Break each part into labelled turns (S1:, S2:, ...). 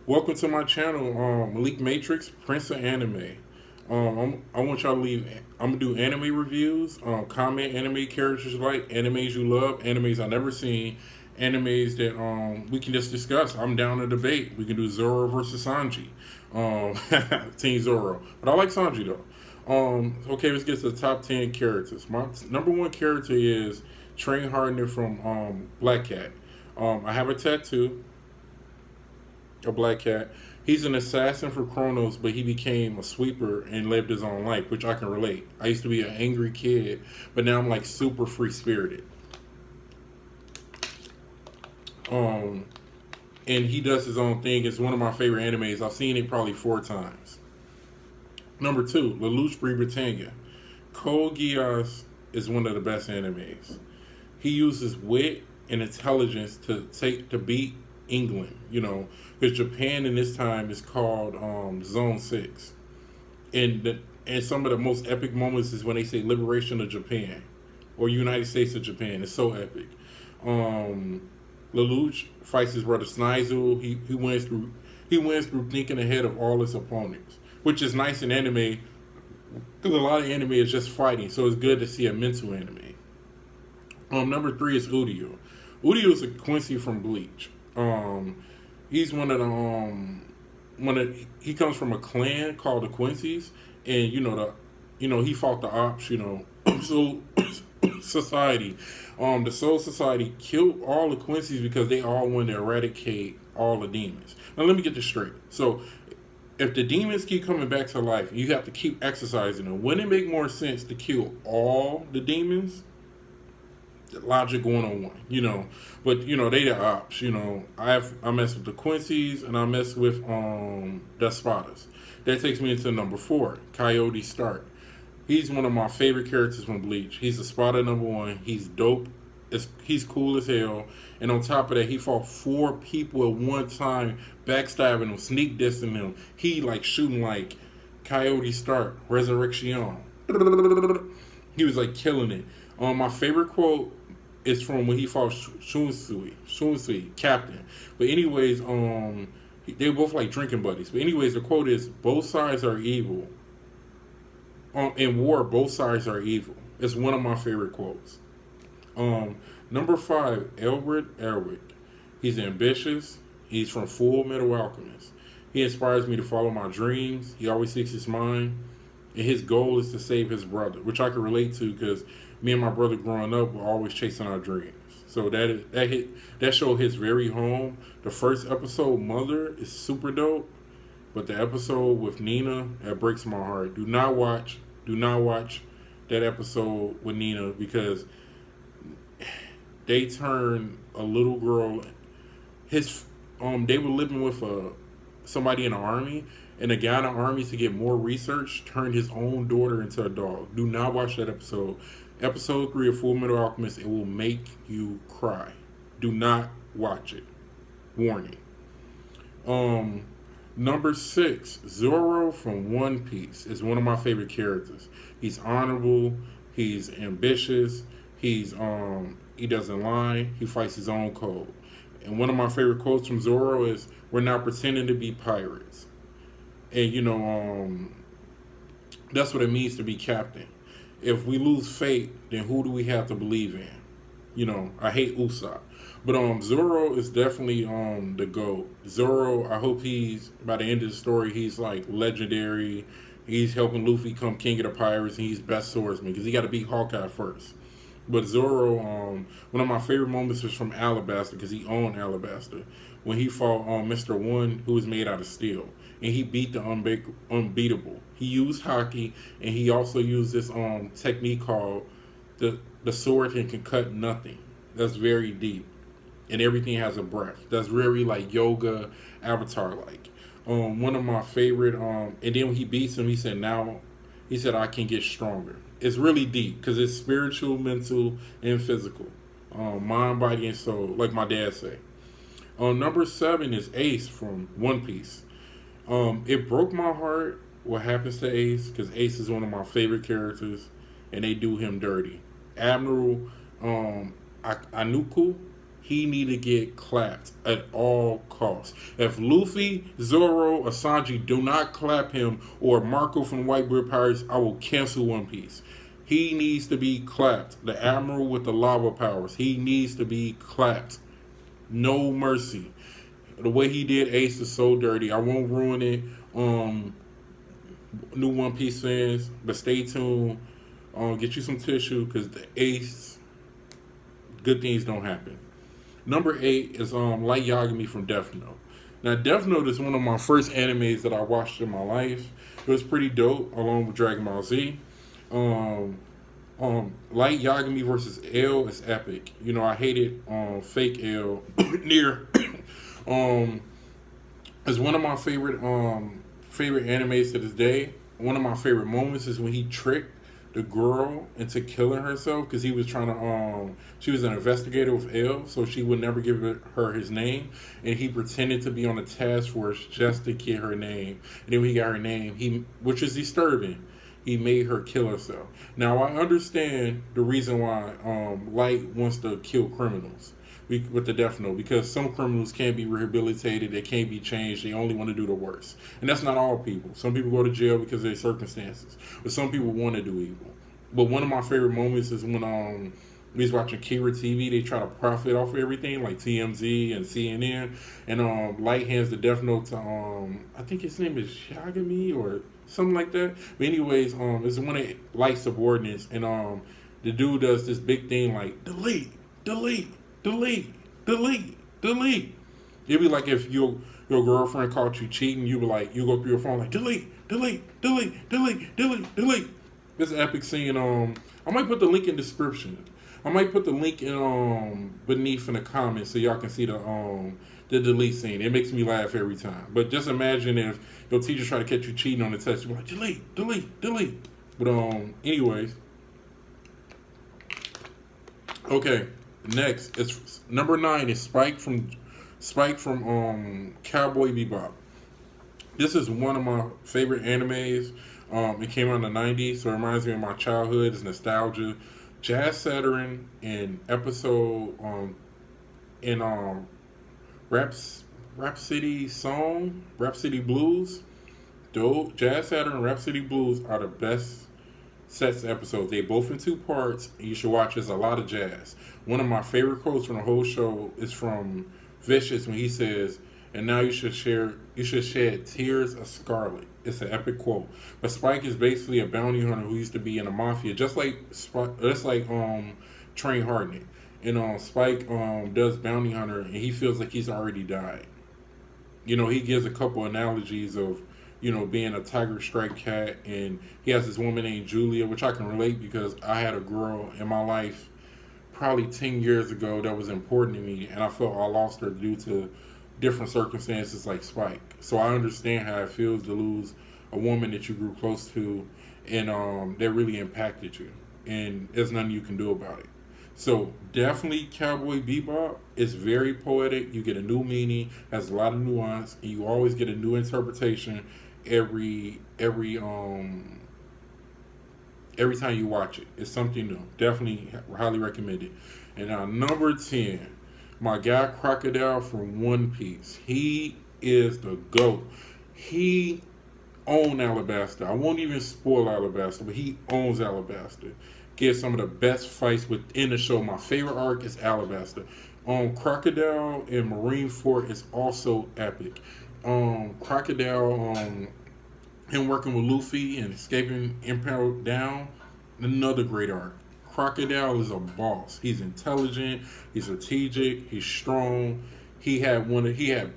S1: Welcome to my channel, Malik Matrix, Prince of Anime. I want y'all to leave. I'm gonna do anime reviews. Comment anime characters you like, animes you love, animes I never seen, animes that we can just discuss. I'm down to debate. We can do Zoro versus Sanji, um, Team Zoro. But I like Sanji though. Okay, let's get to the top 10 characters. My number one character is Train Hardner from Black Cat. I have a tattoo, a black cat. He's an assassin for Kronos, but he became a sweeper and lived his own life, which I can relate. I used to be an angry kid, but now I'm like super free spirited. Um, and he does his own thing. It's one of my favorite animes. I've seen it probably 4 times. Number two, Lelouch Britannia. Code Geass is one of the best animes. He uses wit and intelligence to beat England. Because Japan in this time is called Zone Six, and some of the most epic moments is when they say "Liberation of Japan" or "United States of Japan." It's so epic. Um, Lelouch fights his brother Snizel. He wins through thinking ahead of all his opponents, which is nice in anime because a lot of anime is just fighting. So it's good to see a mental anime. Number three is Udio. Udio is a Quincy from Bleach. He's he comes from a clan called the Quincy's, and he fought the ops. So society, the Soul Society killed all the Quincy's because they all wanted to eradicate all the demons. Now let me get this straight. So if the demons keep coming back to life, you have to keep exercising them. Wouldn't it make more sense to kill all the demons? Logic 101. But they the ops. I mess with the Quincy's and I mess with the Spadas. That takes me into number four, Coyote Stark. He's one of my favorite characters from Bleach. He's the Spada number one. He's dope. He's cool as hell. And on top of that, he fought 4 people at one time, backstabbing them, sneak dissing them. He like shooting like Coyote Stark, Resurrection. He was like killing it. My favorite quote is from when he fought Shunsui, Captain. But anyways, they both like drinking buddies. But anyways, the quote is, "Both sides are evil. In war, both sides are evil." It's one of my favorite quotes. Number five, Elbert Erwick. He's ambitious. He's from Full Metal Alchemist. He inspires me to follow my dreams. He always seeks his mind, and his goal is to save his brother, which I can relate to because me and my brother growing up were always chasing our dreams. So that show hits very home. The first episode, Mother, is super dope, but the episode with Nina, that breaks my heart. Do not watch that episode with Nina because they turn a little girl. They were living with somebody in the army, and the guy in the army, to get more research, turned his own daughter into a dog. Do not watch that episode. Episode 3 of Full Metal Alchemist, it will make you cry. Do not watch it. Warning. Um, Number 6, Zoro from One Piece is one of my favorite characters. He's honorable. He's ambitious. He doesn't lie. He fights his own code. And one of my favorite quotes from Zoro is, "We're not pretending to be pirates." And that's what it means to be captain. If we lose fate, then who do we have to believe in? I hate Usopp. But Zoro is definitely the GOAT. Zoro, I hope he's by the end of the story he's like legendary. He's helping Luffy become king of the pirates, and he's best swordsman because he got to beat Hawkeye first. But Zoro, one of my favorite moments is from Alabasta because he owned Alabasta when he fought Mr. One, who was made out of steel, and he beat the unbeatable. He used hockey, and he also used this technique called the sword and can cut nothing. That's very deep, and everything has a breath. That's very like yoga, Avatar like. One of my favorite. And then when he beats him, he said, "Now," he said, "I can get stronger." It's really deep because it's spiritual, mental, and physical, mind, body, and soul, like my dad say. Number 7 is Ace from One Piece. It broke my heart what happens to Ace because Ace is one of my favorite characters, and they do him dirty. Admiral Anuku, he need to get clapped at all costs. If Luffy, Zoro, or Sanji do not clap him, or Marco from Whitebeard Pirates, I will cancel One Piece. He needs to be clapped. The Admiral with the lava powers, he needs to be clapped. No mercy. The way he did Ace is so dirty. I won't ruin it. New One Piece fans, but stay tuned. Get you some tissue because the Ace, good things don't happen. Number 8 is Light Yagami from Death Note. Now, Death Note is one of my first animes that I watched in my life. It was pretty dope, along with Dragon Ball Z. Um, Light Yagami versus L is epic. You know, I hated fake L near. um, it's one of my favorite animes to this day. One of my favorite moments is when he tricked the girl into killing herself because he was trying to she was an investigator with L, so she would never give her his name, and he pretended to be on the task force just to get her name. And then when he got her name, which is disturbing, he made her kill herself. Now I understand the reason why Light wants to kill criminals with the Death Note, because some criminals can't be rehabilitated, they can't be changed, they only want to do the worst. And that's not all people. Some people go to jail because of their circumstances, but some people want to do evil. But one of my favorite moments is when we was watching Kira TV, they try to profit off of everything, like TMZ and CNN, and Light hands the Death Note to, I think his name is Yagami or something like that. But anyways, it's one of Light's subordinates, and the dude does this big thing like, delete, delete, delete, delete, delete. It'd be like if your girlfriend caught you cheating, you go through your phone like delete, delete, delete, delete, delete, delete. This epic scene. I might put the link in the description. I might put the link in beneath in the comments so y'all can see the delete scene. It makes me laugh every time. But just imagine if your teacher try to catch you cheating on the test, you're like delete, delete, delete. But anyways. Okay. Next, it's number 9 is Spike from Cowboy Bebop. This is one of my favorite animes. It came out in the 90s, so it reminds me of my childhood. It's nostalgia. Jazz Saturn in episode in Rhapsody Blues. Jazz Saturn and Rhapsody Blues are the best sets of episodes. They both in 2 parts. And you should watch. There's a lot of jazz. One of my favorite quotes from the whole show is from Vicious when he says, "And now you should shed tears of scarlet." It's an epic quote. But Spike is basically a bounty hunter who used to be in the mafia, just like Train Hartnett. And Spike does bounty hunter, and he feels like he's already died. You know, he gives a couple analogies of, you know, being a tiger striped cat, and he has this woman named Julia, which I can relate because I had a girl in my life probably 10 years ago that was important to me, and I felt I lost her due to different circumstances like Spike. So I understand how it feels to lose a woman that you grew close to, and that really impacted you, and there's nothing you can do about it. So definitely Cowboy Bebop is very poetic. You get a new meaning, has a lot of nuance, and you always get a new interpretation every time you watch it. It's something new. Definitely highly recommend it. And now number 10, my guy Crocodile from One Piece. He is the GOAT. He owns Alabasta. I won't even spoil Alabasta, but he owns Alabasta. Gets some of the best fights within the show. My favorite arc is Alabasta. Crocodile and Marineford is also epic. Crocodile, him working with Luffy and escaping Impel Down, another great arc. Crocodile is a boss. He's intelligent, he's strategic, he's strong. He had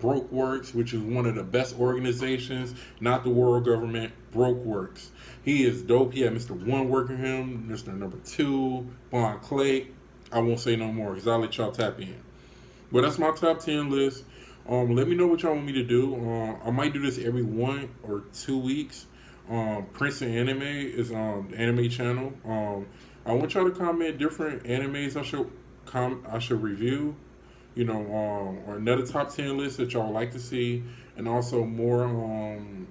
S1: Broke Works, which is one of the best organizations, not the world government, Broke Works. He is dope. He had Mr. One working him, Mr. Number 2, Bon Clay. I won't say no more because I'll let y'all tap in. But that's my top 10 list. Let me know what y'all want me to do. I might do this every 1 or 2 weeks. Prince of Anime is on the anime channel. I want y'all to comment different animes I should review. You know, or another top 10 list that y'all like to see, and also more. I'm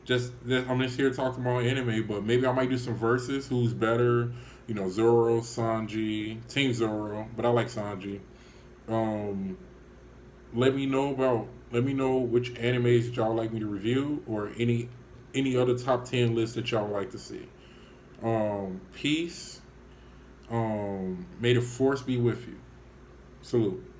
S1: just here talking about anime, but maybe I might do some verses. Who's better? You know, Zoro, Sanji, Team Zoro, but I like Sanji. Um, let me know which animes that y'all like me to review, or any other top 10 lists that y'all would like to see. Peace. May the force be with you. Salute.